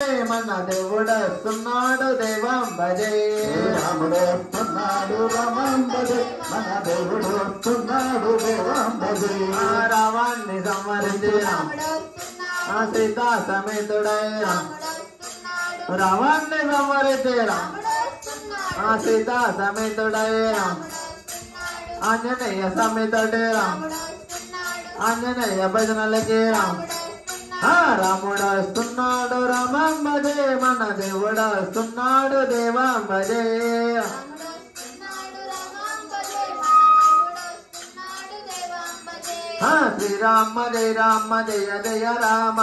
మన దేవుడొస్తున్నాడు దేవం భజే రాముడొస్తున్నాడు రామం భజే మన దేవుడొస్తున్నాడు దేవం భజే రావాన్ని సంహరించి సీతా సమేతుడై రావాన్ని సంహరించి సీతా సమేతుడై ఆంజనేయ సమేతుడే ఆంజనేయ భజనలకి రాముడొస్తున్నాడు రామం భజే మన దేవుడొస్తున్నాడు దేవం భజే శ్రీరామ జయ రామ జయ జయ రామ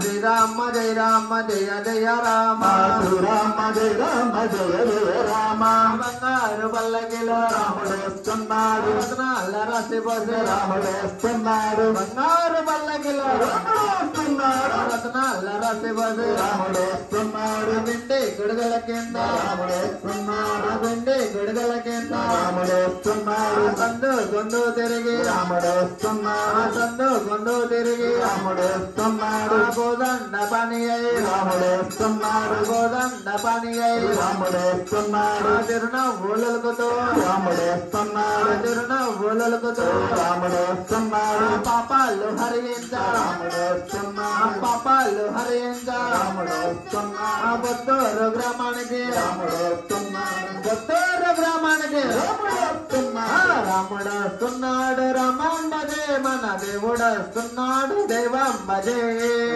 శ్రీరామ జయ రామ జయ జయ రామ శ్రీరామ జయ రామ జయ జయ రామ బంగారు పల్లకిలో రాముడొస్తున్నాడు రత్నాల రాసి పోసే రాముడొస్తున్నాడు బంగారు పల్లకిలో రాముడొస్తున్నాడు రత్నాల రాసి పోసే రాముడొస్తున్నాడు పిండి గుడుగల కింద రాముడొస్తున్నాడు పిండి గుడుగల కింద రాముడొస్తున్నాడు సందు గొందు తిరిగి రాముడొస్తున్నాడు సందు గొందు తిరిగి రాముడొస్తున్నాడు గోదండ పని అయి రాముడొస్తున్నాడు గోదండ పని అయి రాముడొస్తున్నాడు తిరునవ్వులకుతో రాముడొస్తున్నాడు తిరునవ్వులకుతో రాముడొస్తున్నాడు పాపాలు హరించ రాముడొస్తున్నాడు పాపాలు హరించ రాముడొస్తున్నాడు బొత్తూరు గ్రామానికి రాముడొస్తున్నాడు బొత్తూరు గ్రామానికి రాముడొస్తున్నాడు రాముడొస్తున్నాడు రామం భజే మన దేవుడొస్తున్నాడు దేవం భజే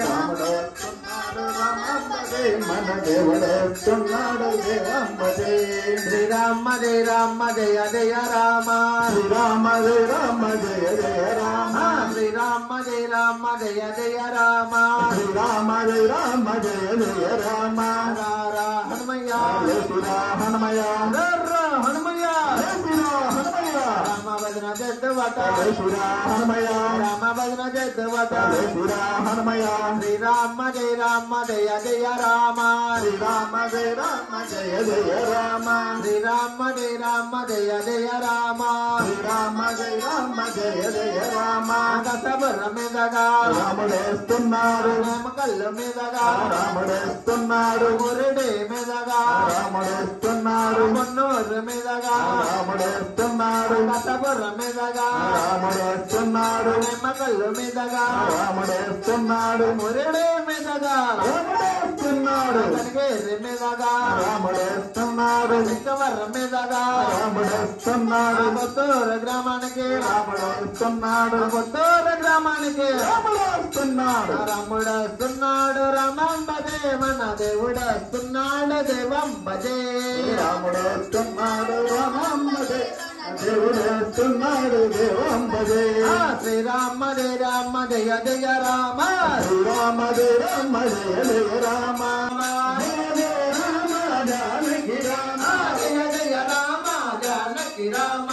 రాముడొస్తున్నాడు రామం భజే మన దేవుడొస్తున్నాడు దేవం భజే శ్రీరామ జయ రామ జయ జయ రామ శ్రీరామ జయ రామ జయ జయ రామ శ్రీరామ జయ రామ జయ జయ రామ శ్రీరామ జయ రామ జయ జయ రామ రారా హనుమయ్య శ్రీరా హనుమయ్య రర్ర హనుమయ్య శ్రీరా హనుమయ్య రామ భజన చేద్దువట శ్రీరా హనుమయ్య రామ భజన చేద్దువట శ్రీరా హనుమయ్య శ్రీరామ జయ రామ జయ జయ రామ శ్రీరామ జయ రామ జయ జయ రామ శ్రీరామ జయ రామ జయ జయ రామ శ్రీరామ జయ రామ జయ జయ రామ కసబుర్ర మీదగా రాముడొస్తున్నాడు కళ్ళు మీదగా రాముడొస్తున్నాడు మురుడి మీదగా రాముడొస్తున్నాడు కొన్నూరు మీదగా రాముడొస్తున్నాడు కసబుర్ర మీదగా రాముడొస్తున్నాడు కళ్ళు మీదగా రాముడొస్తున్నాడు మురుడి మీదగా రాముడొస్తున్నాడు కనకేరి మీదగా రాముడొస్తున్నాడు కవర్ర మీదగా రాముడొస్తున్నాడు కొత్తూరు గ్రామానికి రాముడొస్తున్నాడు కొత్తూరు గ్రామానికి రాముడొస్తున్నాడు రాముడొస్తున్నాడు రామం భజే మన దేవుడొస్తున్నాడు దేవం భజే రాముడొస్తున్నాడు రామం భజే దేవుడొస్తున్నాడు దేవం భజే శ్రీరామ జయ రామ జయ జయ రామ శ్రీరామ జయ రామ జయ జయ రామ జయ రామ జానకి రామ జయ జయ రామ జానకి రామ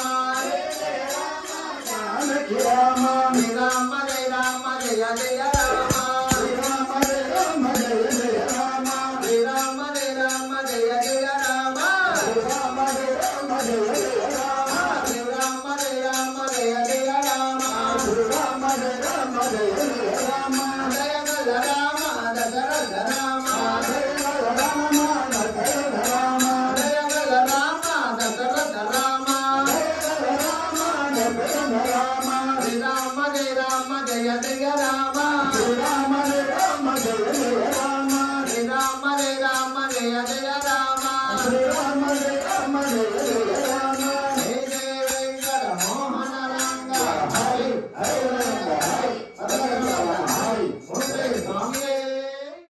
జానకి రామ శ్రీరామ జయ రామ జయ జయ రామ శ్రీరామ జయ రామ జయ జయ రామ శ్రీరామ జయ రామ జయ జయ రామ శ్రీరామ జయ రామ జయ జయ రామ శ్రీరామ జయ రామ జయ జయ రామ శ్రీరామ జయ రామ జయ జయ రామ జయ గల రామ దశరథ రామ జయ రామ దశరథ రామ జయ గల రామ దశరథ రామ శ్రీరామ జయ రామ జయ జయ రామ శ్రీరామ జయ రామ జయ జయ రామ శ్రీరామ జయ రామ జయ జయ రామ శ్రీరామ జయ రామ జయ జయ